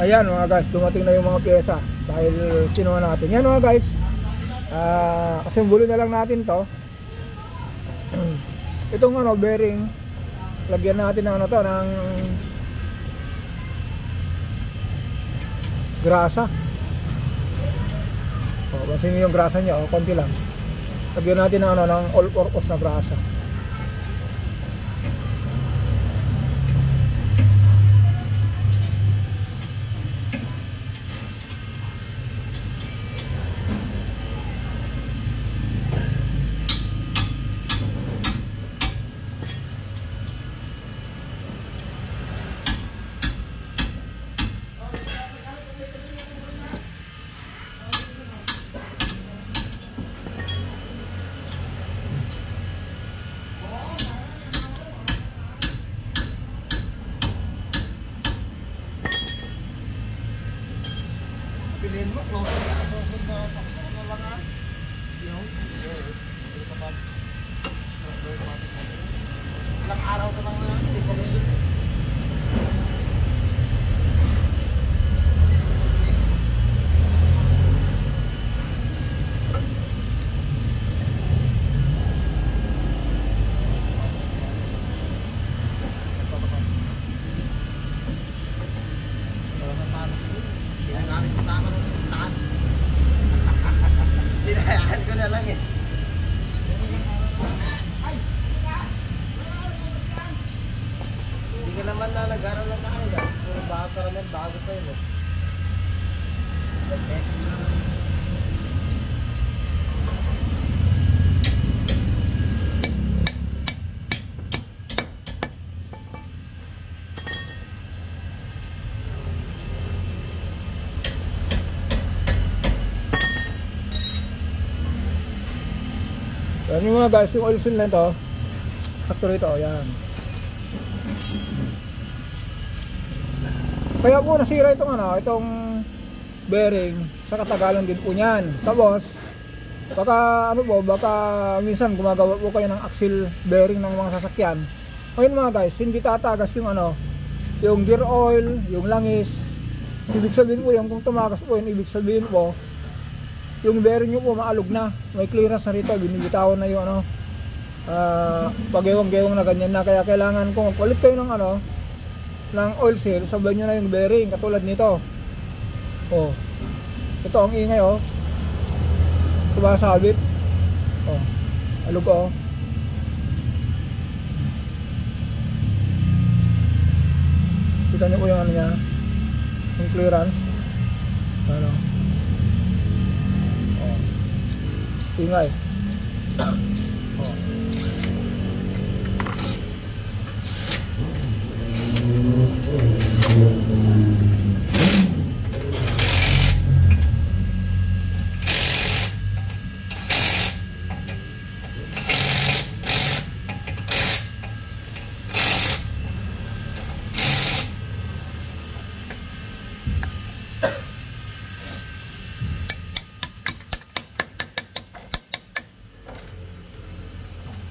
Ayan mga guys, dumating na yung mga pyesa dahil kinuha natin. Yan mga guys, kasimbolo na lang natin to. Itong ano, bearing, lagyan natin ng ano to, ng grasa. O, pansin nyo yung grasa nya, o, konti lang. Lagyan natin ng ano, ng all-purpose na grasa. Piliin mo, close na kasusod na paksa na lang ha. Yung, ilang araw ka lang na, hindi ko gusto. Hinayaan ko na lang eh. Hindi ka naman na nag-araw ng kaano. Puro bago ka naman, bago pa yun eh. Nag-beses na naman. Yan yung mga guys, yung oil seal na ito, sakto rito, yan. Kaya po nasira itong ano, itong bearing sa katagalan din po niyan. Tapos, baka ano po, baka minsan gumagawa po kayo ng axle bearing ng mga sasakyan. Ngayon mga guys, hindi tatagas yung ano, yung gear oil, yung langis. Ibig sabihin po yung kung tumagas po yun, ibig sabihin po, yung bearing nyo po maalog na, may clearance na rito, binibitawan na yung ano, pag-ewang-gewang na ganyan na. Kaya kailangan kung magpalit kayo ng ano, ng oil seal, sabay nyo na yung bearing katulad nito. Oh, ito ang ingay oh, sumasabit. Oh, alog oh. Kita nyo po yung ano niya, yung clearance ano, ingay. Oh.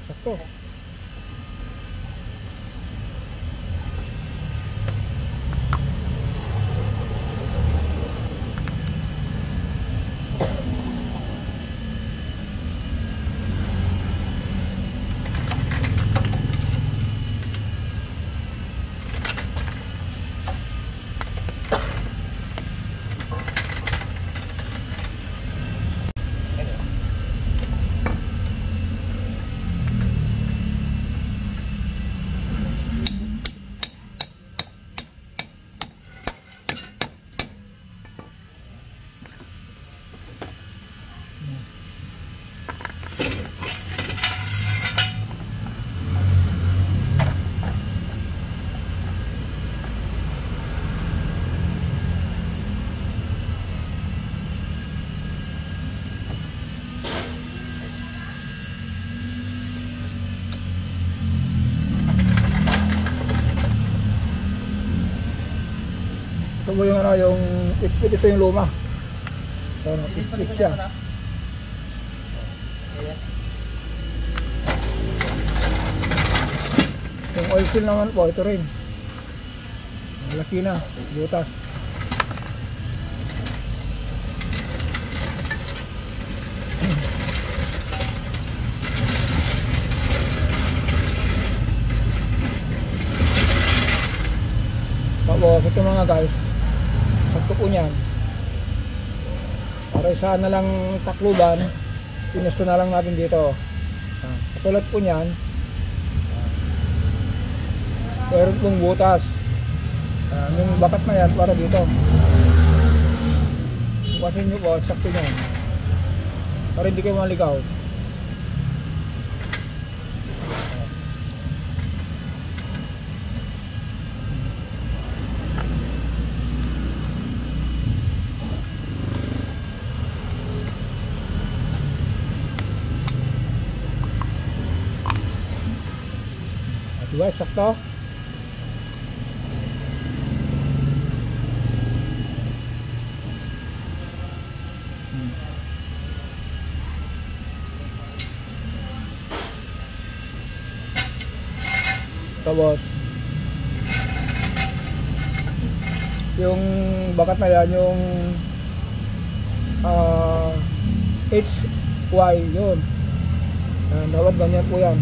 Sakto. Ito po yung ano, yung split, ito yung luma. So, split siya. Yung oil seal naman po, ito rin. Malaki na, butas. Tapos ito mga guys, sakto po niyan. Para isa na lang takluban, pinusto na lang natin dito. Katulad po niyan, meron pong butas. Yung bakat na yan para dito. Bukasin nyo po, sakto niyan. Para hindi kayo maligaw. Diba, eksakto? Tapos yung bakat na yan, yung HY yun. Dapat ganyan po yan.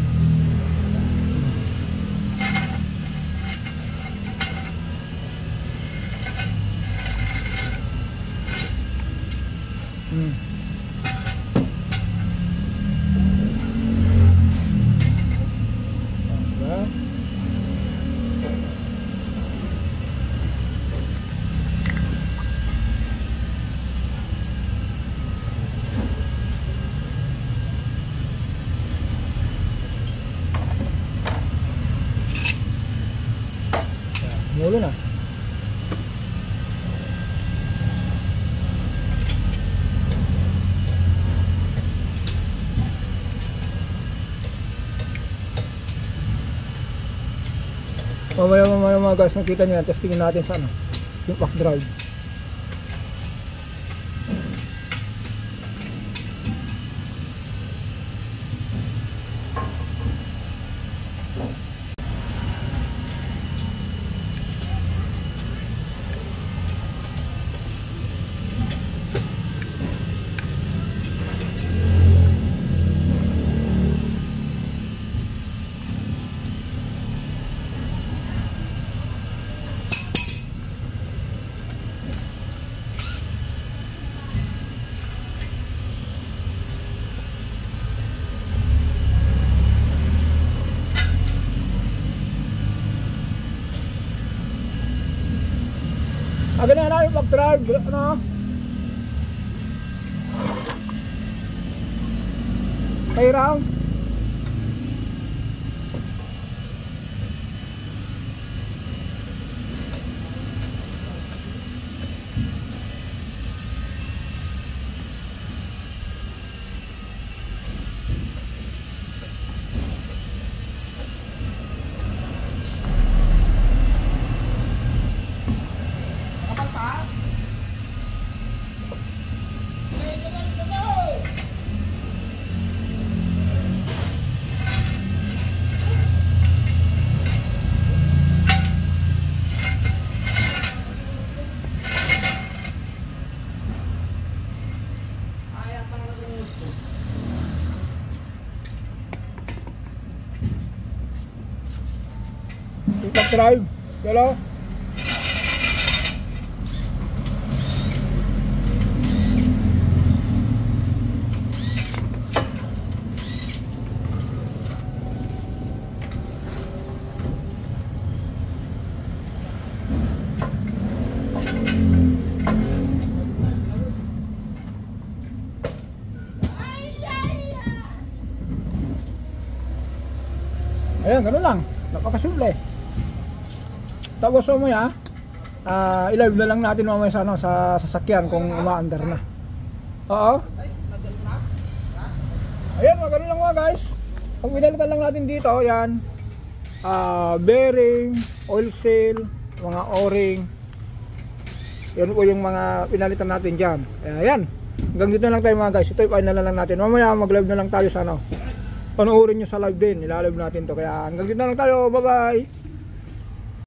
Mulo na. Mamaya mga guys, nakita nyo yan, testingin natin sa ano, yung back drive. Ganyan na yung pag-drive, ano? Kaya yung pag-drive, hello? Ayan, gano'n lang. Napakasimple. Tapos mamaya, i-live na lang natin mamaya sa, ano, sa sasakyan kung umaandar na. Oo. Ayan, gano'n lang mga guys. Ang pinalitan lang natin dito, yan. Bearing, oil seal, mga o-ring. Yan po yung mga pinalitan natin dyan. Ayan. Hanggang dito na lang tayo mga guys. Ito i-final na lang natin. Mamaya mag-live na lang tayo sa ano. Panoorin nyo sa live din, ilalive natin to. Kaya hanggang dito na lang tayo, bye bye.